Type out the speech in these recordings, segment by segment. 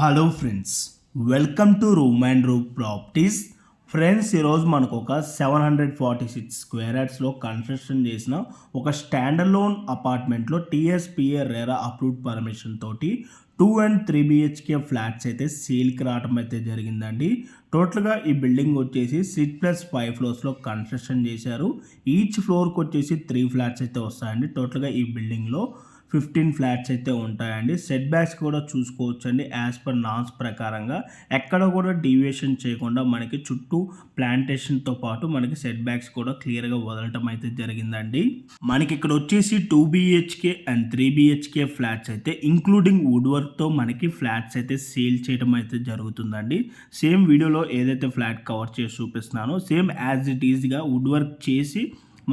Hello friends, welcome to room and room properties. Friends, ఈరోజు మనకు ఒక 746 స్క్వేర్ యార్డ్స్లో కన్స్ట్రక్షన్ చేసిన ఒక స్టాండర్డ్ లోన్ అపార్ట్మెంట్లో టీఎస్పీఏ రెరా అప్రూవ్డ్ పర్మిషన్ తోటి 2 and 3 BHK ఫ్లాట్స్ అయితే సేల్కి రావడం అయితే జరిగిందండి. టోటల్గా ఈ బిల్డింగ్ వచ్చేసి 6+5 ఫ్లోర్స్లో కన్స్ట్రక్షన్ చేశారు. ఈచ్ ఫ్లోర్కి వచ్చేసి 3 ఫ్లాట్స్ అయితే వస్తాయండి. టోటల్గా ఈ బిల్డింగ్లో 15 ఫ్లాట్స్ అయితే ఉంటాయండి. సెట్ బ్యాక్స్ కూడా చూసుకోవచ్చండి. యాజ్ పర్ నామ్స్ ప్రకారంగా ఎక్కడ కూడా డీవియేషన్ చేయకుండా మనకి చుట్టూ ప్లాంటేషన్తో పాటు మనకి సెట్ బ్యాక్స్ కూడా క్లియర్గా వదలటం అయితే జరిగిందండి. మనకి ఇక్కడ వచ్చేసి 2 BHK అండ్ 3 BHK ఫ్లాట్స్ అయితే ఇంక్లూడింగ్ వుడ్ వర్క్తో మనకి ఫ్లాట్స్ అయితే సేల్ చేయడం అయితే జరుగుతుందండి. సేమ్ వీడియోలో ఏదైతే ఫ్లాట్ కవర్ చేసి చూపిస్తున్నానో సేమ్ యాజ్ ఇట్ ఈజ్గా వుడ్ వర్క్ చేసి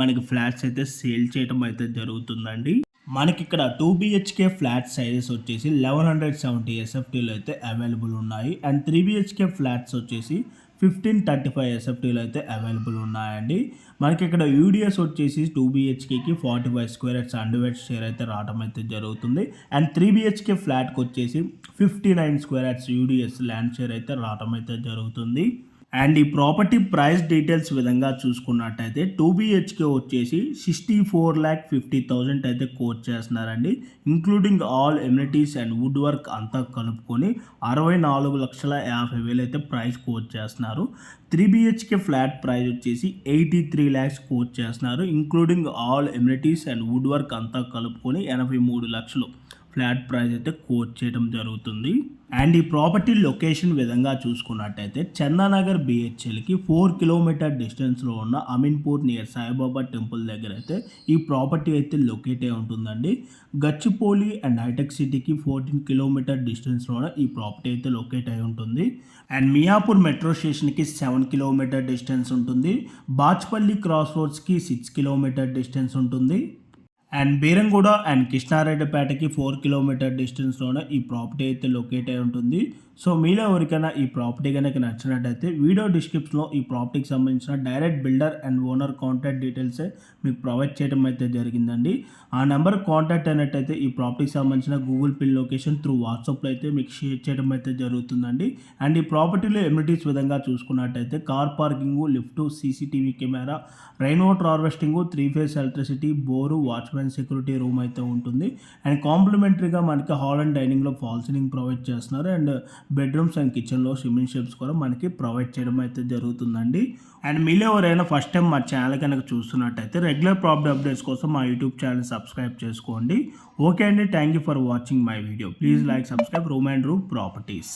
మనకి ఫ్లాట్స్ అయితే సేల్ చేయడం అయితే జరుగుతుందండి. మనకి ఇక్కడ 2 BHK ఫ్లాట్ సైజెస్ వచ్చేసి 1170 SFTలో అయితే అవైలబుల్ ఉన్నాయి. అండ్ 3 BHK ఫ్లాట్స్ వచ్చేసి 1535 SFTలో అయితే అవైలబుల్ ఉన్నాయండి. మనకి ఇక్కడ యూడిఎస్ వచ్చేసి 2 BHKకి 45 స్క్వేర్ యార్డ్స్ అండర్వేట్ షేర్ అయితే రావడం అయితే జరుగుతుంది. అండ్ 3 BHK ఫ్లాట్కి వచ్చేసి 59 square yards UDS land share అయితే రావడం అయితే జరుగుతుంది. అండ్ ఈ ప్రాపర్టీ ప్రైస్ డీటెయిల్స్ విధంగా చూసుకున్నట్టయితే 2 BHK వచ్చేసి 64,50,000 అయితే కోట్ చేస్తున్నారండి. Including all amenities and wood work అంతా కలుపుకొని 64,50,000 అయితే ప్రైస్ కోట్ చేస్తున్నారు. 3 BHK ఫ్లాట్ ప్రైస్ వచ్చేసి 83 lakhs కోట్ చేస్తున్నారు. Including all amenities and wood work అంతా కలుపుకొని 83 లక్షలు ఫ్లాట్ ప్రైస్ అయితే కోట్ చేయడం జరుగుతుంది. అండ్ ఈ ప్రాపర్టీ లొకేషన్ విధంగా చూసుకున్నట్టయితే చందానగర్ BHLకి 4 కిలోమీటర్ డిస్టెన్స్లో ఉన్న అమీన్పూర్ నియర్ సాయిబాబా టెంపుల్ దగ్గర అయితే ఈ ప్రాపర్టీ అయితే లొకేట్ అయి ఉంటుందండి. గచ్చిపోలి అండ్ హైటెక్ సిటీకి 14 కిలోమీటర్ డిస్టెన్స్లో ఈ ప్రాపర్టీ అయితే లొకేట్ అయి ఉంటుంది. అండ్ మియాపూర్ మెట్రో స్టేషన్కి 7 కిలోమీటర్ డిస్టెన్స్ ఉంటుంది. బాచ్పల్లి క్రాస్ రోడ్స్కి 6 కిలోమీటర్ డిస్టెన్స్ ఉంటుంది. అండ్ బీరంగూడ అండ్ కృష్ణారెడ్డిపేటకి 4 కిలోమీటర్ డిస్టెన్స్లోనే ఈ ప్రాపర్టీ అయితే లొకేట్ అయి ఉంటుంది. సో మీలో ఎవరికైనా ఈ ప్రాపర్టీ కనుక నచ్చినట్టయితే వీడియో డిస్క్రిప్షన్లో ఈ ప్రాపర్టీకి సంబంధించిన direct builder and owner contact డీటెయిల్సే మీకు ప్రొవైడ్ చేయడం అయితే జరిగిందండి. ఆ నెంబర్ కాంటాక్ట్ అయినట్టయితే ఈ ప్రాపర్టీకి సంబంధించిన గూగుల్ పే లొకేషన్ త్రూ వాట్సాప్లో అయితే మీకు షేర్ చేయడం అయితే జరుగుతుందండి. అండ్ ఈ ప్రాపర్టీలో ఎమ్యూనిటీస్ విధంగా చూసుకున్నట్టయితే car parking, lift, CCTV camera, rain water harvesting, 3 phase electricity, bore, watchman security room అయితే ఉంటుంది. అండ్ కాంప్లిమెంటరీగా మనకి హాల్ అండ్ డైనింగ్లో ఫాల్ సీలింగ్ ప్రొవైడ్ చేస్తున్నారు. అండ్ బెడ్రూమ్స్ అండ్ కిచెన్లో స్విమ్మింగ్ షెప్స్ కూడా మనకి ప్రొవైడ్ చేయడం అయితే జరుగుతుందండి. అండ్ మీలో ఎవరైనా ఫస్ట్ టైం మా ఛానల్ కనుక చూస్తున్నట్టయితే రెగ్యులర్ ప్రాపర్టీ అప్డేట్స్ కోసం మా యూట్యూబ్ ఛానల్ సబ్స్క్రైబ్ చేసుకోండి. ఓకే అండి, thank you for watching my video. Please like, subscribe room and room properties.